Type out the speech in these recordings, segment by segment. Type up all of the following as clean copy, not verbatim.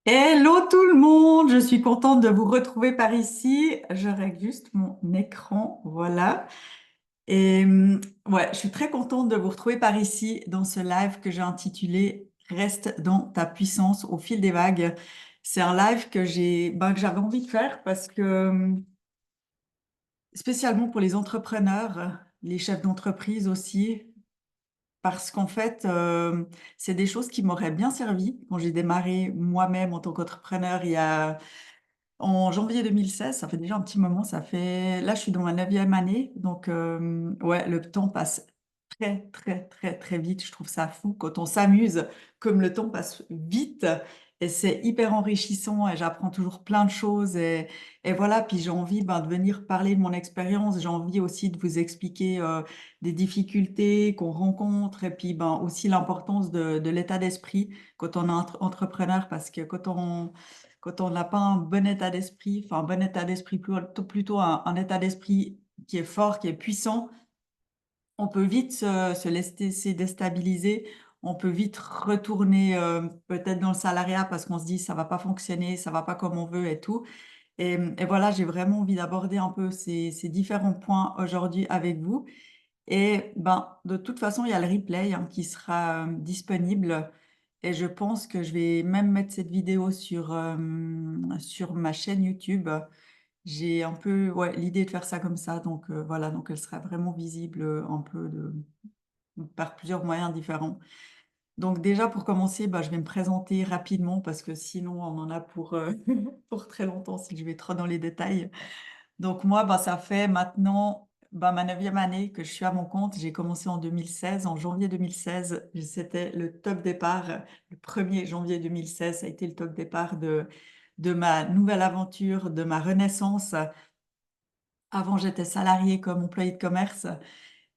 Hello tout le monde, je suis contente de vous retrouver par ici. Je règle juste mon écran, voilà. Ouais, je suis très contente de vous retrouver par ici dans ce live que j'ai intitulé Reste dans ta puissance au fil des vagues. C'est un live que j'avais envie de faire parce que spécialement pour les entrepreneurs, les chefs d'entreprise aussi, parce qu'en fait, c'est des choses qui m'auraient bien servi quand j'ai démarré moi-même en tant qu'entrepreneur en janvier 2016. Ça fait déjà un petit moment, là je suis dans ma neuvième année, donc ouais, le temps passe très très très très vite. Je trouve ça fou quand on s'amuse, comme le temps passe vite et c'est hyper enrichissant et j'apprends toujours plein de choses et voilà. Puis j'ai envie de venir parler de mon expérience. J'ai envie aussi de vous expliquer des difficultés qu'on rencontre et puis aussi l'importance de l'état d'esprit quand on est entrepreneur parce que quand on n'a pas un bon état d'esprit, enfin un bon état d'esprit, plutôt un état d'esprit qui est fort, qui est puissant, on peut vite se laisser déstabiliser, on peut vite retourner peut-être dans le salariat parce qu'on se dit ça va pas fonctionner, ça va pas comme on veut et tout. Et voilà, j'ai vraiment envie d'aborder un peu ces différents points aujourd'hui avec vous. Et de toute façon, il y a le replay qui sera disponible. Et je pense que je vais même mettre cette vidéo sur ma chaîne YouTube. J'ai un peu ouais, l'idée de faire ça comme ça. Donc voilà, donc elle sera vraiment visible par plusieurs moyens différents. Donc déjà, pour commencer, je vais me présenter rapidement parce que sinon, on en a pour très longtemps si je vais trop dans les détails. Donc moi, ça fait maintenant ma neuvième année que je suis à mon compte. J'ai commencé en 2016, en janvier 2016. C'était le top départ. Le 1er janvier 2016, ça a été le top départ de ma nouvelle aventure, de ma renaissance. Avant, j'étais salariée comme employée de commerce.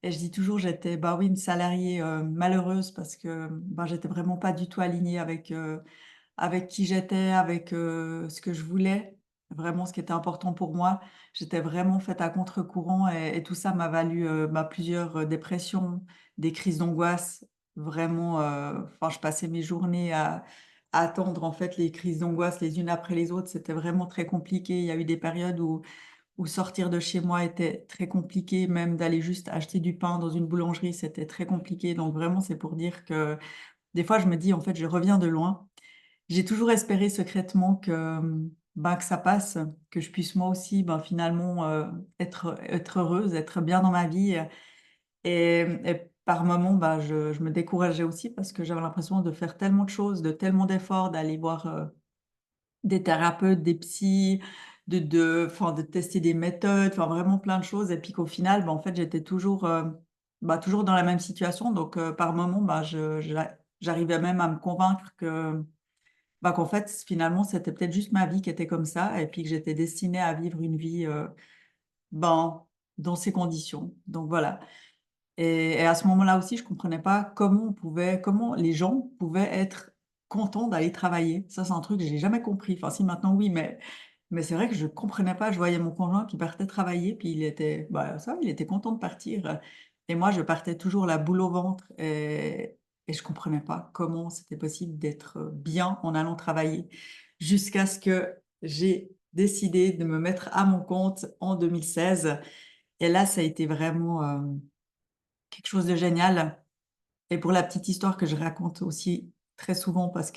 Et je dis toujours, j'étais oui, une salariée malheureuse parce que j'étais vraiment pas du tout alignée avec qui j'étais, avec ce que je voulais, vraiment ce qui était important pour moi. J'étais vraiment faite à contre-courant et tout ça m'a valu plusieurs dépressions, des crises d'angoisse. Vraiment, enfin, je passais mes journées à attendre en fait les crises d'angoisse les unes après les autres. C'était vraiment très compliqué. Il y a eu des périodes où sortir de chez moi était très compliqué, même d'aller juste acheter du pain dans une boulangerie, c'était très compliqué. Donc vraiment, c'est pour dire que des fois, je me dis, en fait, je reviens de loin. J'ai toujours espéré secrètement que ça passe, que je puisse moi aussi finalement être heureuse, être bien dans ma vie. Et par moments, je me décourageais aussi parce que j'avais l'impression de faire tellement de choses, de tellement d'efforts, d'aller voir des thérapeutes, des psys, enfin, de tester des méthodes, enfin vraiment plein de choses. Et puis qu'au final, en fait, j'étais toujours dans la même situation. Donc par moments, j'arrivais même à me convaincre qu'en fait, finalement, c'était peut-être juste ma vie qui était comme ça, et puis que j'étais destinée à vivre une vie ben, dans ces conditions. Donc voilà. Et à ce moment-là aussi, je comprenais pas comment les gens pouvaient être contents d'aller travailler. Ça, c'est un truc que j'ai jamais compris. Enfin, si maintenant, oui, mais c'est vrai que je comprenais pas. Je voyais mon conjoint qui partait travailler, puis il était content de partir. Et moi, je partais toujours la boule au ventre et je comprenais pas comment c'était possible d'être bien en allant travailler jusqu'à ce que j'ai décidé de me mettre à mon compte en 2016. Et là, ça a été vraiment quelque chose de génial. Et pour la petite histoire que je raconte aussi très souvent parce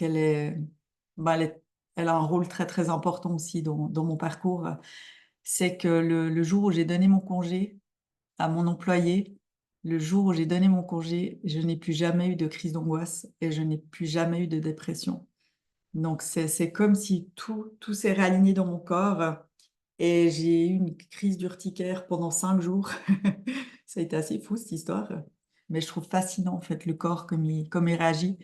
elle a un rôle très très important aussi dans mon parcours, c'est que le jour où j'ai donné mon congé à mon employé, le jour où j'ai donné mon congé, je n'ai plus jamais eu de crise d'angoisse et je n'ai plus jamais eu de dépression. Donc c'est comme si tout s'est réaligné dans mon corps et j'ai eu une crise d'urticaire pendant 5 jours. Ça a été assez fou cette histoire. Mais je trouve fascinant en fait le corps comme il réagit,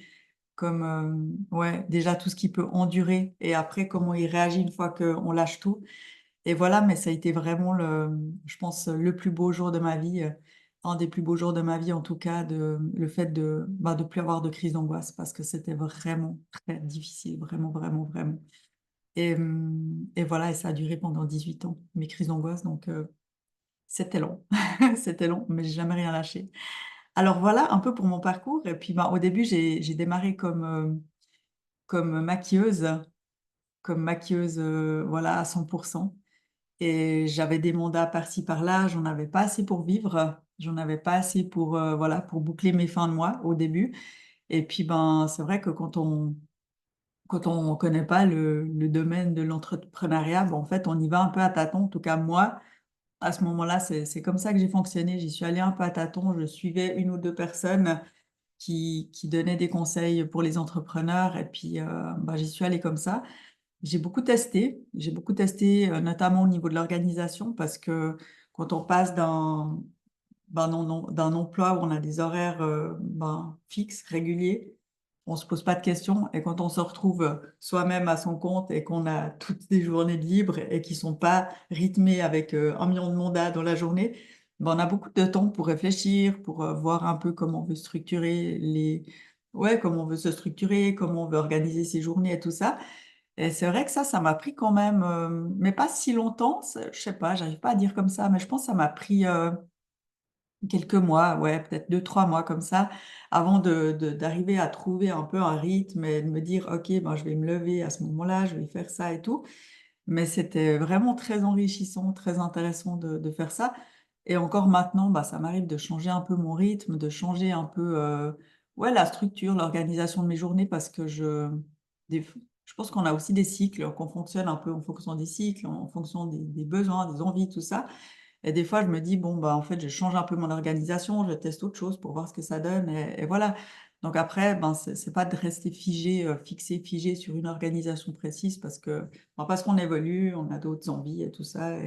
comme ouais, déjà tout ce qu'il peut endurer et après comment il réagit une fois qu'on lâche tout. Et voilà, mais ça a été vraiment je pense, le plus beau jour de ma vie, un des plus beaux jours de ma vie en tout cas, le fait de plus avoir de crise d'angoisse parce que c'était vraiment très difficile, vraiment, vraiment, vraiment. Et voilà, et ça a duré pendant 18 ans, mes crises d'angoisse, donc c'était long, c'était long, mais j'ai jamais rien lâché. Alors voilà un peu pour mon parcours. Et puis au début, j'ai démarré comme maquilleuse. comme maquilleuse, voilà, à 100%. Et j'avais des mandats par-ci par-là, j'en avais pas assez pour vivre, j'en avais pas assez pour, voilà, pour boucler mes fins de mois au début. Et puis, ben, c'est vrai que quand on connaît pas le domaine de l'entrepreneuriat, ben, en fait, on y va un peu à tâtons. En tout cas, moi, à ce moment-là, c'est comme ça que j'ai fonctionné. J'y suis allée un peu à tâtons. Je suivais une ou deux personnes qui donnaient des conseils pour les entrepreneurs. Et puis, ben, j'y suis allée comme ça. J'ai beaucoup testé, notamment au niveau de l'organisation, parce que quand on passe d'un emploi où on a des horaires ben, fixes, réguliers, on se pose pas de questions. Et quand on se retrouve soi-même à son compte et qu'on a toutes des journées libres et qui sont pas rythmées avec 1 million de mandats dans la journée, ben, on a beaucoup de temps pour réfléchir, pour voir un peu comment on veut structurer ouais, comment on veut se structurer, comment on veut organiser ses journées et tout ça. Et c'est vrai que ça m'a pris quand même, mais pas si longtemps. Je sais pas, j'arrive pas à dire comme ça, mais je pense que ça m'a pris quelques mois, ouais, peut-être 2, 3 mois comme ça, avant d'arriver à trouver un peu un rythme et de me dire, OK, ben, je vais me lever à ce moment-là, je vais faire ça et tout. Mais c'était vraiment très enrichissant, très intéressant de faire ça. Et encore maintenant, bah, ça m'arrive de changer un peu mon rythme, de changer un peu ouais, la structure, l'organisation de mes journées, parce que des- je pense qu'on a aussi des cycles, qu'on fonctionne un peu en fonction des cycles, en fonction des besoins, des envies, tout ça. Et des fois, je me dis, bon, bah, en fait, je change un peu mon organisation, je teste autre chose pour voir ce que ça donne. Et voilà. Donc après, ben, c'est pas de rester figé, figé sur une organisation précise parce qu'on évolue, on a d'autres envies et tout ça.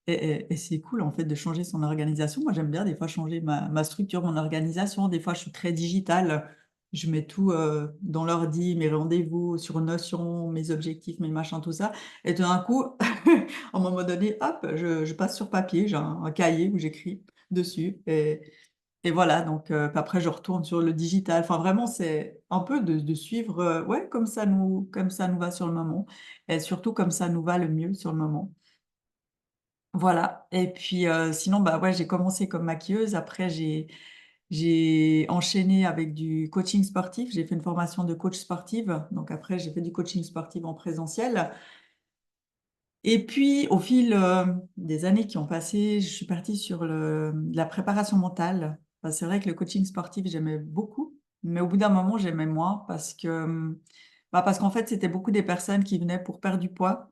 Et c'est cool, en fait, de changer son organisation. Moi, j'aime bien des fois changer ma structure, mon organisation. Des fois, je suis très digitale. Je mets tout dans l'ordi, mes rendez-vous sur Notion, mes objectifs, mes machins, tout ça. Et tout d'un coup, à un moment donné, hop, je passe sur papier. J'ai un cahier où j'écris dessus. Et voilà, donc après, je retourne sur le digital. Enfin, vraiment, c'est un peu de suivre, ouais, comme ça nous va sur le moment. Et surtout, comme ça nous va le mieux sur le moment. Voilà. Et puis sinon, bah ouais, j'ai commencé comme maquilleuse. Après, j'ai enchaîné avec du coaching sportif. J'ai fait une formation de coach sportive. Donc après, j'ai fait du coaching sportif en présentiel. Et puis, au fil des années qui ont passé, je suis partie sur la préparation mentale. Enfin, c'est vrai que le coaching sportif, j'aimais beaucoup, mais au bout d'un moment, j'aimais moins parce qu'en fait, c'était beaucoup des personnes qui venaient pour perdre du poids.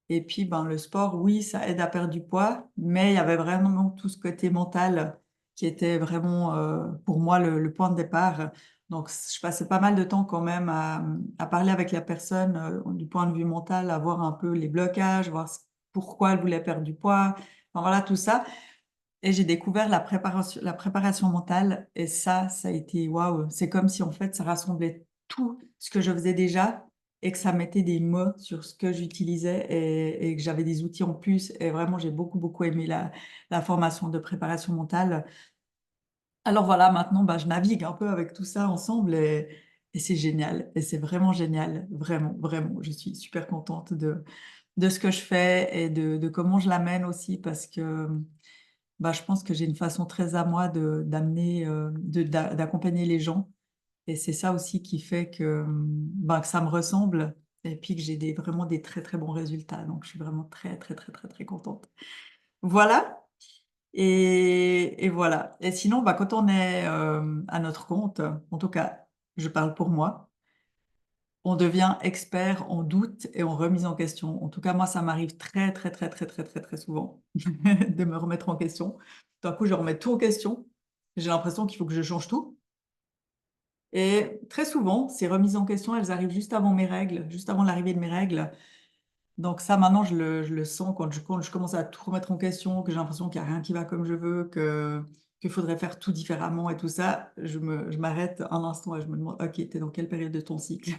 Et puis, ben, le sport, oui, ça aide à perdre du poids, mais il y avait vraiment tout ce côté mental qui était vraiment, pour moi, le point de départ. Donc, je passais pas mal de temps quand même à parler avec la personne du point de vue mental, à voir un peu les blocages, voir pourquoi elle voulait perdre du poids, enfin, voilà, tout ça. Et j'ai découvert la préparation mentale. Et ça a été waouh. C'est comme si en fait ça rassemblait tout ce que je faisais déjà et que ça mettait des mots sur ce que j'utilisais et que j'avais des outils en plus. Et vraiment, j'ai beaucoup, beaucoup aimé la formation de préparation mentale. Alors voilà, maintenant, bah, je navigue un peu avec tout ça ensemble et c'est génial. Et c'est vraiment génial. Vraiment, vraiment. Je suis super contente de ce que je fais et de comment je l'amène aussi parce que bah, je pense que j'ai une façon très à moi d'amener, d'accompagner les gens. Et c'est ça aussi qui fait bah, que ça me ressemble et puis que j'ai vraiment des très, très bons résultats. Donc, je suis vraiment très, très, très, très, très contente. Voilà. Et voilà. Et sinon, bah, quand on est à notre compte, en tout cas, je parle pour moi, on devient expert en doute et en remise en question. En tout cas, moi, ça m'arrive très, très, très, très, très, très, très souvent de me remettre en question. D'un coup, je remets tout en question. J'ai l'impression qu'il faut que je change tout. Et très souvent, ces remises en question, elles arrivent juste avant mes règles, juste avant l'arrivée de mes règles. Donc ça, maintenant, je le sens quand je commence à tout remettre en question, que j'ai l'impression qu'il n'y a rien qui va comme je veux, qu'il faudrait faire tout différemment et tout ça. Je m'arrête un instant et je me demande, OK, tu es dans quelle période de ton cycle?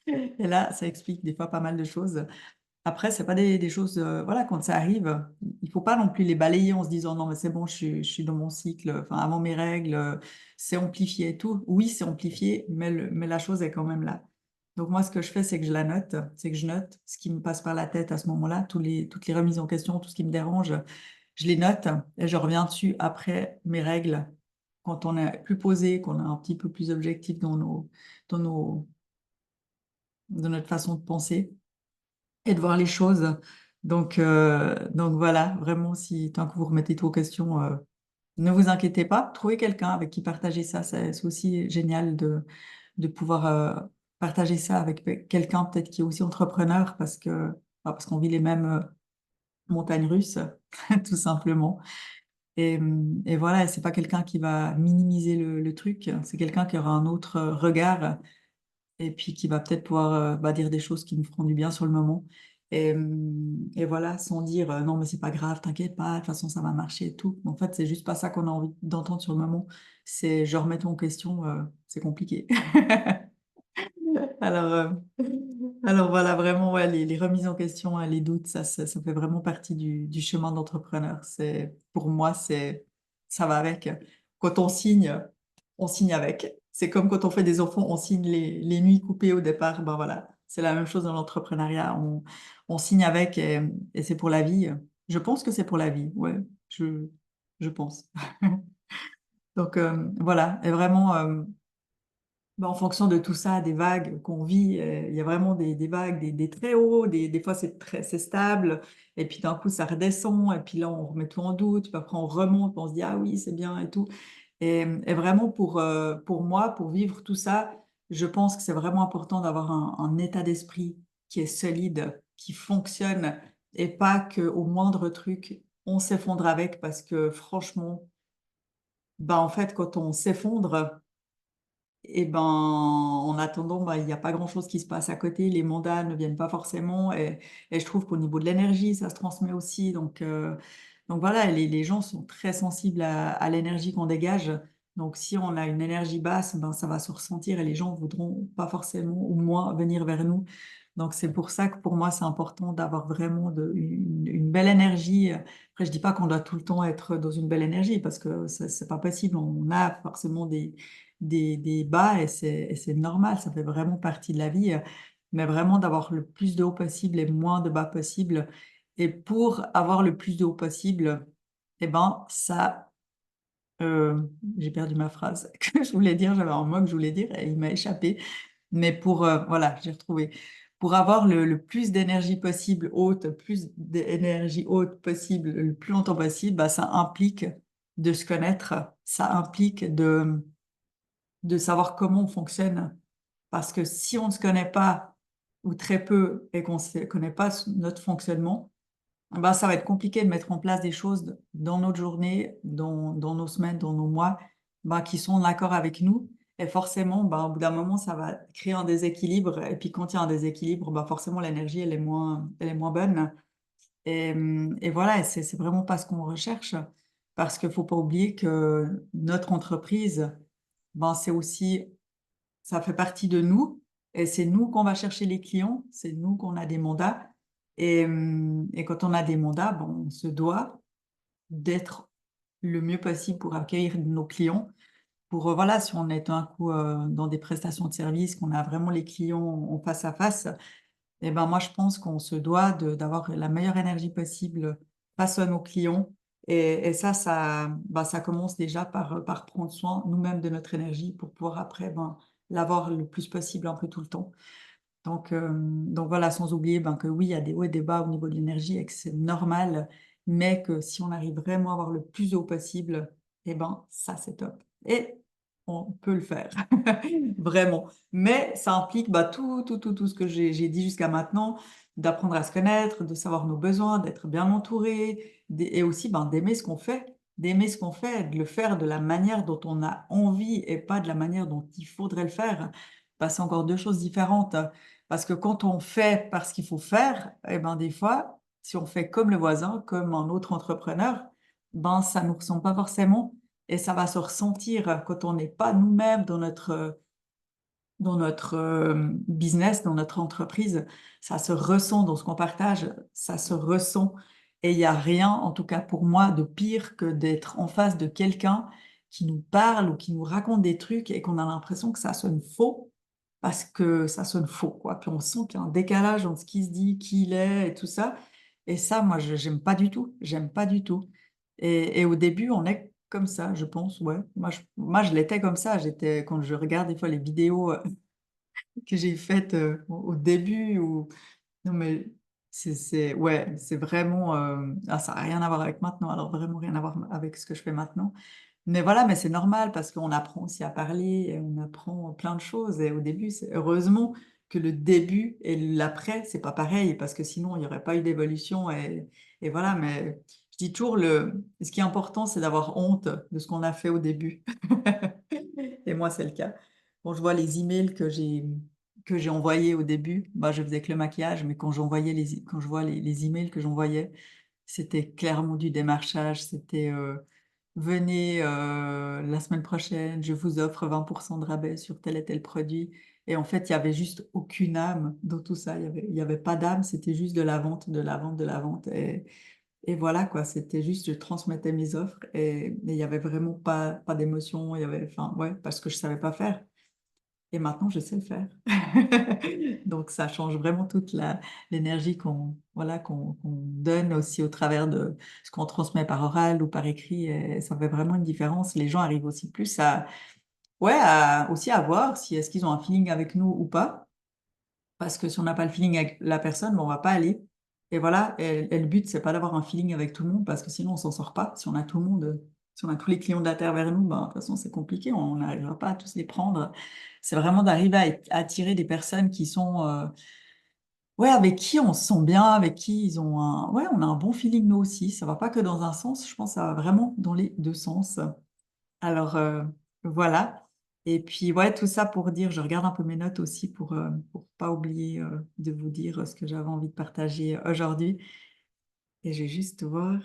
Et là, ça explique des fois pas mal de choses. Après, c'est pas des choses, voilà, quand ça arrive, il faut pas non plus les balayer en se disant non, mais c'est bon, je suis dans mon cycle, enfin, avant mes règles, c'est amplifié et tout. Oui, c'est amplifié, mais la chose est quand même là. Donc, moi, ce que je fais, c'est que je la note, c'est que je note ce qui me passe par la tête à ce moment-là, toutes les remises en question, tout ce qui me dérange, je les note et je reviens dessus après mes règles, quand on est plus posé, qu'on est un petit peu plus objectif dans dans notre façon de penser. et de voir les choses. Donc voilà, vraiment, si tant que vous remettez tout en question, ne vous inquiétez pas, trouvez quelqu'un avec qui partager ça. C'est aussi génial de pouvoir partager ça avec quelqu'un peut-être qui est aussi entrepreneur parce qu'on vit les mêmes montagnes russes, tout simplement. Et voilà, c'est pas quelqu'un qui va minimiser le truc, c'est quelqu'un qui aura un autre regard et puis qui va peut-être pouvoir dire des choses qui nous feront du bien sur le moment. Et voilà, sans dire non, mais c'est pas grave, t'inquiète pas, de toute façon ça va marcher et tout. En fait, c'est juste pas ça qu'on a envie d'entendre sur le moment. C'est je remets tout en question, c'est compliqué. Alors, euh, alors voilà, vraiment, ouais, les remises en question, hein, les doutes, ça fait vraiment partie du chemin d'entrepreneur. Pour moi, ça va avec. Quand on signe avec. C'est comme quand on fait des enfants, on signe les nuits coupées au départ. Ben voilà, c'est la même chose dans l'entrepreneuriat. On signe avec et c'est pour la vie. Je pense que c'est pour la vie, ouais, je pense. Donc voilà, et vraiment. En fonction de tout ça, des vagues qu'on vit, il y a vraiment des vagues, des très hauts, des fois c'est stable, et puis d'un coup ça redescend, et puis là on remet tout en doute, puis après on remonte, puis on se dit ah oui c'est bien et tout. Et vraiment pour moi, pour vivre tout ça, je pense que c'est vraiment important d'avoir un état d'esprit qui est solide, qui fonctionne, et pas qu'au moindre truc on s'effondre avec, parce que franchement, en fait quand on s'effondre, et en attendant, il n'y a pas grand-chose qui se passe à côté. Les mandats ne viennent pas forcément. Et je trouve qu'au niveau de l'énergie, ça se transmet aussi. Donc voilà, les gens sont très sensibles à l'énergie qu'on dégage. Donc si on a une énergie basse, ça va se ressentir et les gens voudront pas forcément ou moins venir vers nous. Donc c'est pour ça que pour moi, c'est important d'avoir vraiment une belle énergie. Après, je dis pas qu'on doit tout le temps être dans une belle énergie parce que c'est pas possible. On a forcément des bas et c'est normal, ça fait vraiment partie de la vie, mais vraiment d'avoir le plus de haut possible et moins de bas possible. Et pour avoir le plus de haut possible, ça, euh, j'ai perdu ma phrase que je voulais dire, j'avais un mot que je voulais dire et il m'a échappé. Mais voilà, j'ai retrouvé. Pour avoir le plus d'énergie possible haute, plus d'énergie haute possible, le plus longtemps possible, ça implique de se connaître, ça implique de savoir comment on fonctionne. Parce que si on ne se connaît pas, ou très peu, et qu'on ne connaît pas notre fonctionnement, ça va être compliqué de mettre en place des choses dans notre journée, dans nos semaines, dans nos mois, qui sont en accord avec nous. Et forcément, au bout d'un moment, ça va créer un déséquilibre. Et puis quand il y a un déséquilibre, l'énergie, elle est moins bonne. Et voilà, et c'est vraiment pas ce qu'on recherche. Parce qu'il faut pas oublier que notre entreprise, c'est aussi ça fait partie de nous et c'est nous qu'on va chercher les clients, c'est nous qu'on a des mandats. Et quand on a des mandats, on se doit d'être le mieux possible pour accueillir nos clients. Pour, voilà, si on est un coup dans des prestations de services, qu'on a vraiment les clients en face à face, moi, je pense qu'on se doit d'avoir la meilleure énergie possible face à nos clients. Et ça commence déjà par prendre soin nous-mêmes de notre énergie pour pouvoir après l'avoir le plus possible un peu tout le temps. Donc voilà, sans oublier que oui, il y a des hauts et des bas au niveau de l'énergie et que c'est normal, mais que si on arrive vraiment à avoir le plus haut possible, ça c'est top. Et on peut le faire, vraiment. Mais ça implique tout ce que j'ai dit jusqu'à maintenant, d'apprendre à se connaître, de savoir nos besoins, d'être bien entouré, et aussi d'aimer ce qu'on fait, de le faire de la manière dont on a envie et pas de la manière dont il faudrait le faire. C'est encore deux choses différentes. Parce que quand on fait parce qu'il faut faire, des fois, si on fait comme le voisin, comme un autre entrepreneur, ça ne nous ressemble pas forcément et ça va se ressentir quand on n'est pas nous-mêmes dans notre business, dans notre entreprise. Ça se ressent dans ce qu'on partage, ça se ressent. Et il n'y a rien, en tout cas pour moi, de pire que d'être en face de quelqu'un qui nous parle ou qui nous raconte des trucs et qu'on a l'impression que ça sonne faux parce que ça sonne faux, quoi. Puis on sent qu'il y a un décalage entre ce qui se dit, qui il est et tout ça. Et ça, moi, j'aime pas du tout. J'aime pas du tout. Et au début, on est comme ça, je pense, ouais. Moi, je l'étais comme ça. Quand je regarde des fois les vidéos que j'ai faites au début, ou non, mais Ouais, c'est vraiment, ça n'a rien à voir avec maintenant, alors vraiment rien à voir avec ce que je fais maintenant. Mais voilà, mais c'est normal parce qu'on apprend aussi à parler, et on apprend plein de choses. Et au début, c'est heureusement que le début et l'après, c'est pas pareil parce que sinon, il n'y aurait pas eu d'évolution. Et voilà, mais je dis toujours, ce qui est important, c'est d'avoir honte de ce qu'on a fait au début. Et moi, c'est le cas. Quand je vois les emails que j'ai envoyés au début, bah, je faisais que le maquillage, mais quand je vois les emails que j'envoyais, c'était clairement du démarchage, c'était venez la semaine prochaine, je vous offre 20% de rabais sur tel et tel produit. Et en fait, il y avait juste aucune âme dans tout ça. Il y avait pas d'âme, c'était juste de la vente, de la vente, de la vente. Et voilà quoi, c'était juste, je transmettais mes offres et il y avait vraiment pas d'émotion. Enfin, ouais, parce que je savais pas faire. Et maintenant, je sais le faire. Donc, ça change vraiment toute l'énergie qu'on donne aussi au travers de ce qu'on transmet par oral ou par écrit. Et ça fait vraiment une différence. Les gens arrivent aussi plus ouais, aussi à voir si est-ce qu'ils ont un feeling avec nous ou pas. Parce que si on n'a pas le feeling avec la personne, ben, on va pas aller. Et voilà, et le but, c'est pas d'avoir un feeling avec tout le monde, parce que sinon, on s'en sort pas. Si on a tout le monde, si on a tous les clients de la Terre vers nous, ben, de toute façon, c'est compliqué, on n'arrivera pas à tous les prendre. C'est vraiment d'arriver à attirer des personnes qui sont, ouais, avec qui on se sent bien, avec qui ouais, on a un bon feeling nous aussi. Ça va pas que dans un sens, je pense que ça va vraiment dans les deux sens. Alors, voilà. Et puis, ouais, tout ça pour dire, je regarde un peu mes notes aussi pour pas oublier de vous dire ce que j'avais envie de partager aujourd'hui. Et je vais juste voir.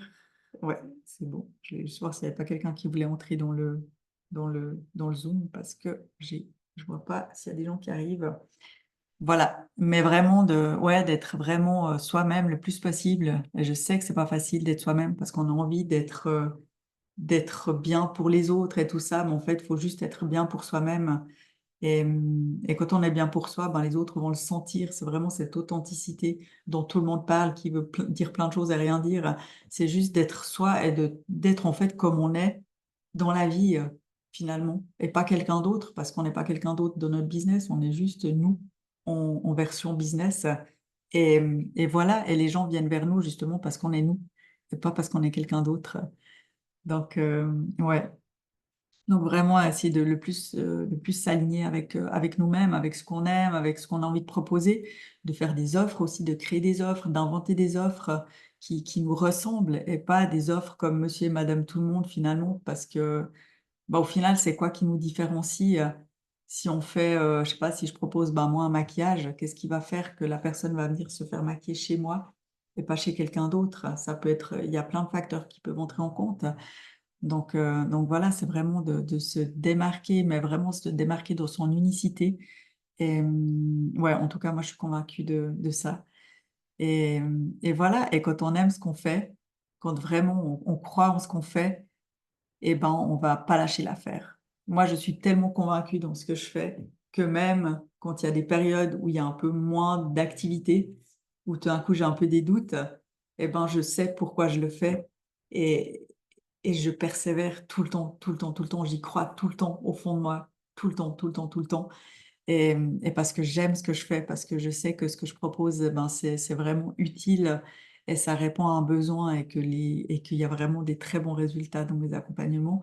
Ouais, c'est bon. Je vais juste voir s'il n'y avait pas quelqu'un qui voulait entrer dans le Zoom parce que je vois pas s'il y a des gens qui arrivent. Voilà. Mais vraiment ouais, d'être vraiment soi-même le plus possible. Et je sais que c'est pas facile d'être soi-même parce qu'on a envie d'être bien pour les autres et tout ça, mais en fait, il faut juste être bien pour soi-même. Et quand on est bien pour soi, ben, les autres vont le sentir. C'est vraiment cette authenticité dont tout le monde parle, qui veut dire plein de choses et rien dire. C'est juste d'être soi et d'être en fait comme on est dans la vie, finalement, et pas quelqu'un d'autre, parce qu'on n'est pas quelqu'un d'autre dans notre business, on est juste nous en version business. Et voilà, et les gens viennent vers nous justement parce qu'on est nous, et pas parce qu'on est quelqu'un d'autre. Donc, ouais. Donc, vraiment, essayer de le plus s'aligner avec nous-mêmes, avec ce qu'on aime, avec ce qu'on a envie de proposer, de faire des offres aussi, de créer des offres, d'inventer des offres qui nous ressemblent et pas des offres comme monsieur et madame tout le monde finalement, parce que, bah, au final, c'est quoi qui nous différencie si on fait, je sais pas, si je propose, bah, moi, un maquillage, qu'est-ce qui va faire que la personne va venir se faire maquiller chez moi et pas chez quelqu'un d'autre? Ça peut être, il y a plein de facteurs qui peuvent entrer en compte. Donc voilà, c'est vraiment de se démarquer, mais vraiment se démarquer dans son unicité. Et ouais, en tout cas, moi, je suis convaincue de ça. Et voilà, et quand on aime ce qu'on fait, quand vraiment on croit en ce qu'on fait, eh ben, on va pas lâcher l'affaire. Moi, je suis tellement convaincue dans ce que je fais que même quand il y a des périodes où il y a un peu moins d'activité, où tout d'un coup j'ai un peu des doutes, eh ben, je sais pourquoi je le fais et, et je persévère tout le temps, tout le temps, tout le temps. J'y crois tout le temps au fond de moi, tout le temps, tout le temps, tout le temps. Et parce que j'aime ce que je fais, parce que je sais que ce que je propose, eh ben, c'est vraiment utile et ça répond à un besoin et qu'il y a vraiment des très bons résultats dans mes accompagnements.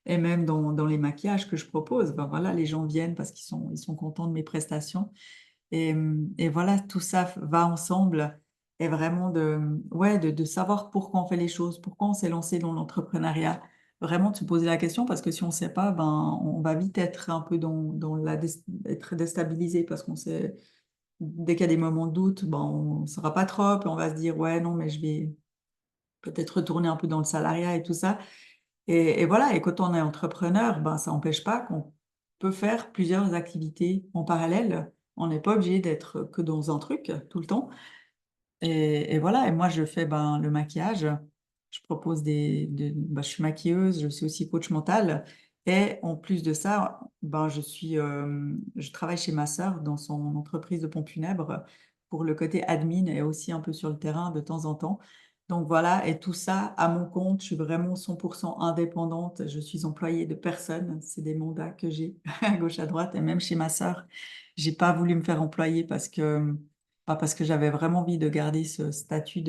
Et même dans les maquillages que je propose, ben voilà, les gens viennent parce qu'ils sont contents de mes prestations. Et voilà, tout ça va ensemble et vraiment ouais, de savoir pourquoi on fait les choses, pourquoi on s'est lancé dans l'entrepreneuriat. Vraiment de se poser la question parce que si on ne sait pas, ben, on va vite être un peu être déstabilisé parce qu'on sait, dès qu'il y a des moments de doute, ben, on ne saura pas trop et on va se dire, ouais, non, mais je vais peut-être retourner un peu dans le salariat et tout ça. Et voilà, et quand on est entrepreneur, ben, ça n'empêche pas qu'on peut faire plusieurs activités en parallèle. On n'est pas obligé d'être que dans un truc tout le temps. Et voilà, et moi je fais ben, le maquillage. Je propose ben, je suis maquilleuse, je suis aussi coach mental. Et en plus de ça, ben, je travaille chez ma sœur dans son entreprise de pompes funèbres pour le côté admin et aussi un peu sur le terrain de temps en temps. Donc voilà, et tout ça à mon compte, je suis vraiment 100% indépendante. Je suis employée de personne. C'est des mandats que j'ai à gauche, à droite. Et même chez ma sœur, j'ai pas voulu me faire employer parce que j'avais vraiment envie de garder ce statut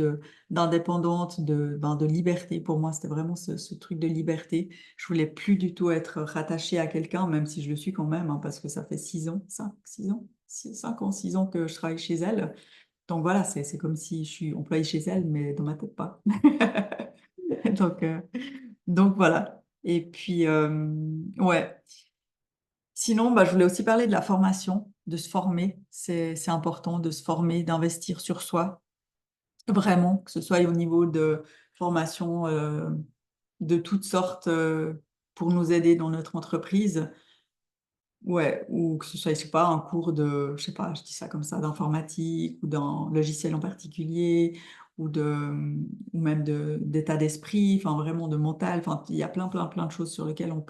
d'indépendante, de liberté. Pour moi, c'était vraiment ce truc de liberté. Je voulais plus du tout être rattachée à quelqu'un, même si je le suis quand même, hein, parce que ça fait 6 ans, 5 ans, 5 ans, 6 ans que je travaille chez elle. Donc voilà, c'est comme si je suis employée chez elle, mais dans ma tête pas. Donc, euh, donc voilà. Et puis, ouais. Sinon, je voulais aussi parler de la formation, de se former. C'est important de se former, d'investir sur soi, vraiment, que ce soit au niveau de formation de toutes sortes pour nous aider dans notre entreprise. Ouais, ou que ce soit, je sais pas, un cours de, je sais pas, je dis ça comme ça, d'informatique ou d'un logiciel en particulier, ou ou même d'état d'esprit, enfin vraiment de mental. Enfin, il y a plein de choses sur lesquelles on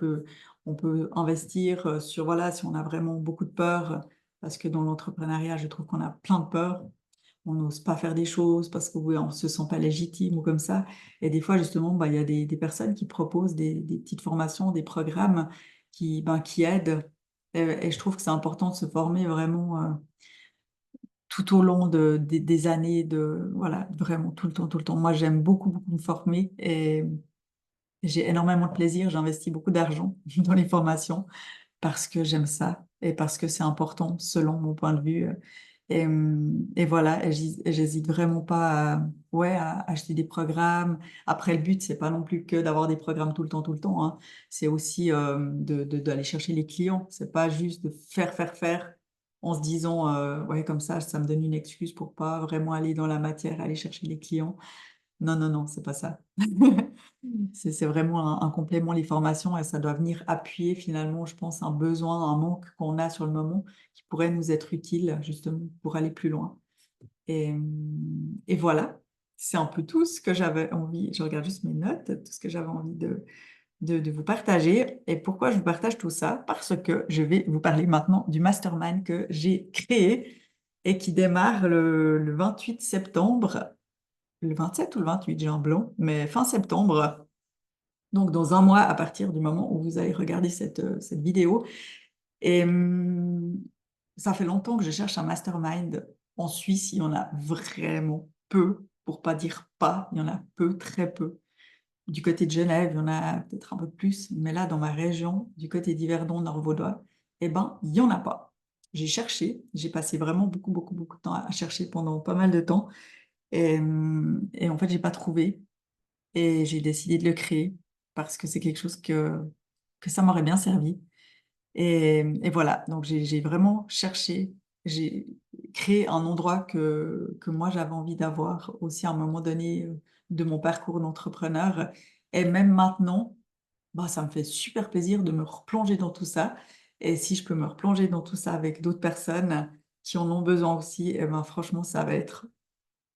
peut investir sur, voilà, si on a vraiment beaucoup de peur, parce que dans l'entrepreneuriat, je trouve qu'on a plein de peur. On n'ose pas faire des choses parce qu'on ne se sent pas légitime ou comme ça. Et des fois, justement, il y a des personnes qui proposent des petites formations, des programmes qui aident. Et je trouve que c'est important de se former vraiment tout au long des années, voilà, vraiment tout le temps, tout le temps. Moi, j'aime beaucoup me former et j'ai énormément de plaisir. J'investis beaucoup d'argent dans les formations parce que j'aime ça et parce que c'est important selon mon point de vue. Et voilà, et j'hésite vraiment pas ouais, à acheter des programmes. Après, le but, c'est pas non plus que d'avoir des programmes tout le temps, hein. C'est aussi d'aller chercher les clients. C'est pas juste de faire en se disant, ouais, comme ça me donne une excuse pour pas vraiment aller dans la matière, aller chercher les clients. Non, c'est pas ça. C'est vraiment un complément, les formations, et ça doit venir appuyer finalement, je pense, un besoin, un manque qu'on a sur le moment qui pourrait nous être utile justement pour aller plus loin. Et, et voilà, c'est un peu tout ce que j'avais envie, je regarde juste mes notes, tout ce que j'avais envie de vous partager. Et pourquoi je vous partage tout ça? Parce que je vais vous parler maintenant du mastermind que j'ai créé et qui démarre le 28 septembre. Le 27 ou le 28, j'ai un blanc, mais fin septembre, donc dans un mois à partir du moment où vous allez regarder cette vidéo. Et ça fait longtemps que je cherche un mastermind. En Suisse, il y en a vraiment peu, pour pas dire pas, il y en a peu, très peu. Du côté de Genève, il y en a peut-être un peu plus, mais là, dans ma région, du côté d'Yverdon, Nord-Vaudois, eh ben, il y en a pas. J'ai cherché, j'ai passé vraiment beaucoup de temps à chercher pendant pas mal de temps. Et en fait, j'ai pas trouvé. Et j'ai décidé de le créer parce que c'est quelque chose que ça m'aurait bien servi. Et voilà, donc j'ai vraiment cherché, j'ai créé un endroit que moi j'avais envie d'avoir aussi à un moment donné de mon parcours d'entrepreneur. Et même maintenant, ça me fait super plaisir de me replonger dans tout ça. Et si je peux me replonger dans tout ça avec d'autres personnes qui en ont besoin aussi, franchement, ça va être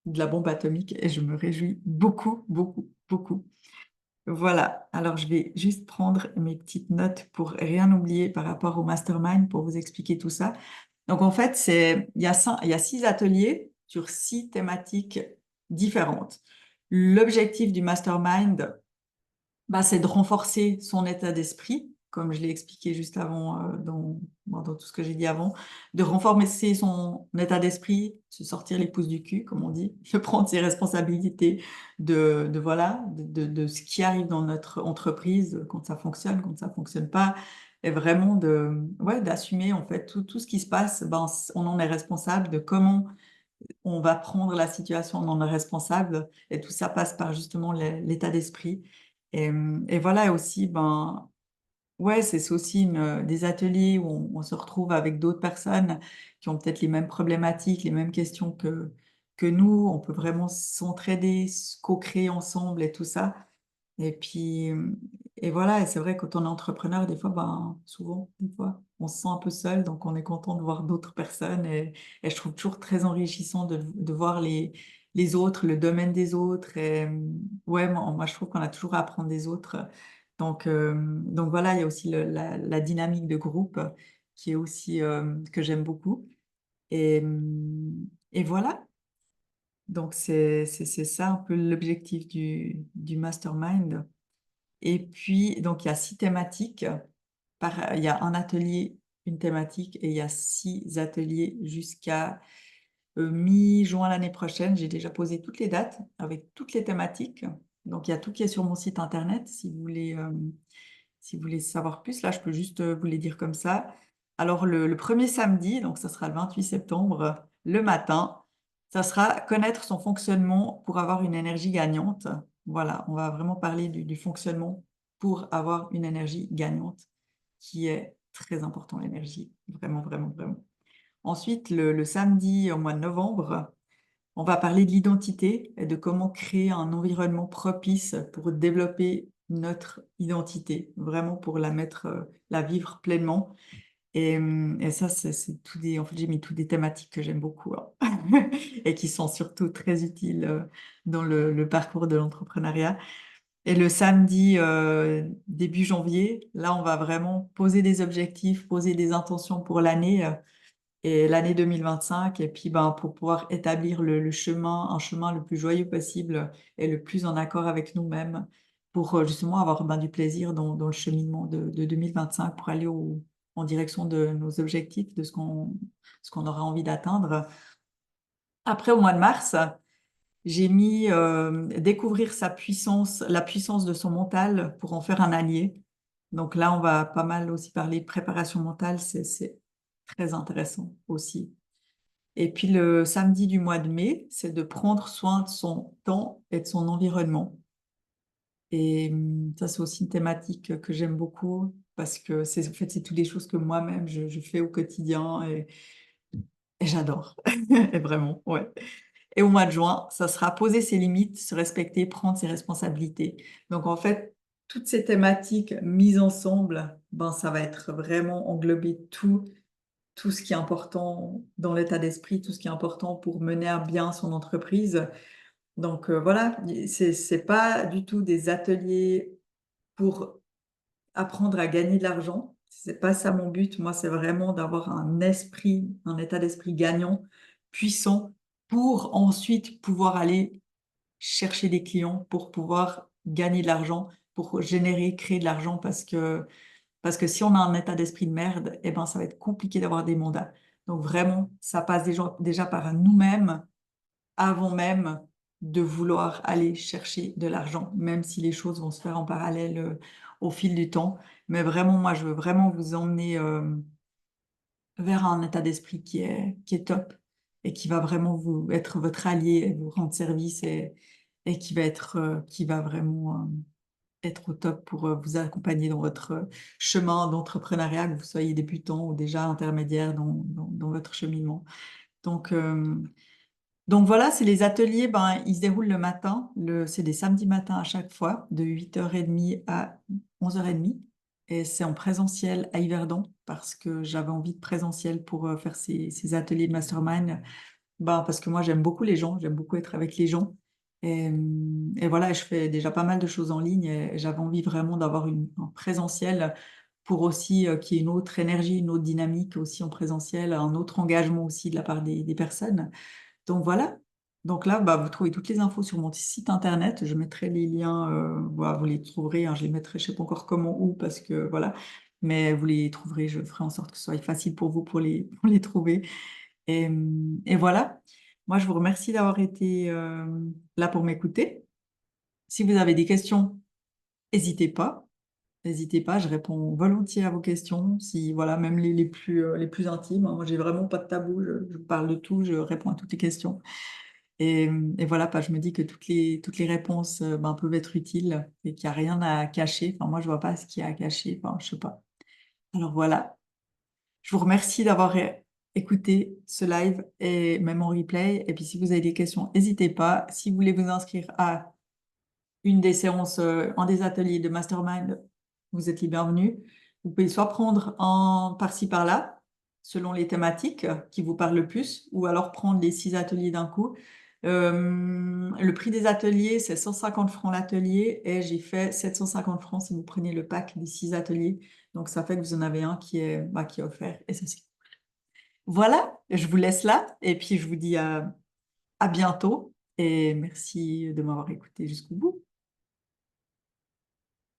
de la bombe atomique et je me réjouis beaucoup. Voilà, alors je vais juste prendre mes petites notes pour rien oublier par rapport au mastermind pour vous expliquer tout ça. Donc en fait, il y a 6 ateliers sur 6 thématiques différentes. L'objectif du mastermind, c'est de renforcer son état d'esprit, comme je l'ai expliqué juste avant dans tout ce que j'ai dit avant, de renforcer son état d'esprit, se sortir les pouces du cul, comme on dit, de prendre ses responsabilités, voilà, de ce qui arrive dans notre entreprise, quand ça fonctionne pas, et vraiment ouais, d'assumer en fait tout ce qui se passe, on en est responsable, de comment on va prendre la situation, on en est responsable, et tout ça passe par justement l'état d'esprit. Et voilà, et aussi, ouais, c'est aussi des ateliers où on se retrouve avec d'autres personnes qui ont peut-être les mêmes problématiques, les mêmes questions que nous. On peut vraiment s'entraider, co-créer ensemble et tout ça. Et puis, et voilà, et c'est vrai, quand on est entrepreneur, des fois, souvent, des fois, on se sent un peu seul, donc on est content de voir d'autres personnes. Et je trouve toujours très enrichissant de voir les autres, le domaine des autres. Et ouais, moi, je trouve qu'on a toujours à apprendre des autres. Donc voilà, il y a aussi la dynamique de groupe qui est aussi que j'aime beaucoup. Et voilà. Donc c'est ça un peu l'objectif du mastermind. Et puis, donc, il y a 6 thématiques. Il y a un atelier, une thématique, et il y a 6 ateliers jusqu'à mi-juin l'année prochaine. J'ai déjà posé toutes les dates avec toutes les thématiques. Donc, il y a tout qui est sur mon site internet si vous voulez savoir plus. Là, je peux juste vous les dire comme ça. Alors, le premier samedi, donc ça sera le 28 septembre, le matin, ça sera connaître son fonctionnement pour avoir une énergie gagnante. Voilà, on va vraiment parler du fonctionnement pour avoir une énergie gagnante, qui est très important, l'énergie. Vraiment, vraiment, vraiment. Ensuite, le samedi au mois de novembre, on va parler de l'identité et de comment créer un environnement propice pour développer notre identité, vraiment pour la mettre, la vivre pleinement. Et ça, c'est tout des, en fait, j'ai mis toutes des thématiques que j'aime beaucoup, hein, et qui sont surtout très utiles dans le parcours de l'entrepreneuriat. Et le samedi, début janvier, là, on va vraiment poser des objectifs, poser des intentions pour l'année. Et l'année 2025, et puis ben, pour pouvoir établir le chemin, un chemin le plus joyeux possible et le plus en accord avec nous-mêmes, pour justement avoir ben, du plaisir dans le cheminement de 2025 pour aller en direction de nos objectifs, de ce qu'on aura envie d'atteindre. Après, au mois de mars, j'ai mis découvrir sa puissance, la puissance de son mental pour en faire un allié. Donc là, on va pas mal aussi parler de préparation mentale, c'est très intéressant aussi. Et puis le samedi du mois de mai, c'est de prendre soin de son temps et de son environnement. Et ça, c'est aussi une thématique que j'aime beaucoup parce que en fait, c'est toutes des choses que moi-même, je fais au quotidien et j'adore. Et vraiment, ouais. Et au mois de juin, ça sera poser ses limites, se respecter, prendre ses responsabilités. Donc en fait, toutes ces thématiques mises ensemble, ben, ça va être vraiment englober tout ce qui est important dans l'état d'esprit, tout ce qui est important pour mener à bien son entreprise. Donc voilà, c'est pas du tout des ateliers pour apprendre à gagner de l'argent. C'est pas ça mon but. Moi, c'est vraiment d'avoir un esprit, un état d'esprit gagnant, puissant, pour ensuite pouvoir aller chercher des clients, pour pouvoir gagner de l'argent, pour générer, créer de l'argent, parce que si on a un état d'esprit de merde, eh ben, ça va être compliqué d'avoir des mandats. Donc vraiment, ça passe déjà par nous-mêmes avant même de vouloir aller chercher de l'argent, même si les choses vont se faire en parallèle au fil du temps. Mais vraiment, moi, je veux vraiment vous emmener vers un état d'esprit qui est top et qui va vraiment vous être votre allié, et vous rendre service et qui va vraiment être au top pour vous accompagner dans votre chemin d'entrepreneuriat, que vous soyez débutant ou déjà intermédiaire dans votre cheminement. Donc, euh, donc voilà, c'est les ateliers, ben, ils se déroulent le matin, c'est des samedis matins à chaque fois, de 8h30 à 11h30. Et c'est en présentiel à Yverdon, parce que j'avais envie de présentiel pour faire ces ateliers de mastermind. Ben, parce que moi, j'aime beaucoup les gens, j'aime beaucoup être avec les gens. Et voilà, je fais déjà pas mal de choses en ligne et j'avais envie vraiment d'avoir un présentiel pour aussi qu'il y ait une autre énergie, une autre dynamique aussi en présentiel, un autre engagement aussi de la part des personnes. Donc voilà. Donc là, bah, vous trouvez toutes les infos sur mon site internet. Je mettrai les liens, voilà, vous les trouverez, hein, je les mettrai, je ne sais pas encore comment, où, parce que voilà. Mais vous les trouverez, je ferai en sorte que ce soit facile pour vous pour les trouver. Et voilà. Moi, je vous remercie d'avoir été là pour m'écouter. Si vous avez des questions, n'hésitez pas. N'hésitez pas, je réponds volontiers à vos questions, si voilà, même les plus intimes, hein. Moi, j'ai vraiment pas de tabou, je parle de tout, je réponds à toutes les questions. Et voilà, je me dis que toutes les réponses ben, peuvent être utiles et qu'il n'y a rien à cacher. Enfin, moi, je vois pas ce qu'il y a à cacher. Enfin, je sais pas. Alors voilà, je vous remercie d'avoir écouté ce live et même en replay. Et puis, si vous avez des questions, n'hésitez pas. Si vous voulez vous inscrire à une des séances, un des ateliers de mastermind, vous êtes les bienvenus. Vous pouvez soit prendre un par-ci, par-là, selon les thématiques qui vous parlent le plus, ou alors prendre les 6 ateliers d'un coup. Le prix des ateliers, c'est 150 francs l'atelier et j'ai fait 750 francs si vous prenez le pack des 6 ateliers. Donc, ça fait que vous en avez un qui est offert et ça, c'est... Voilà, je vous laisse là et puis je vous dis à bientôt et merci de m'avoir écouté jusqu'au bout.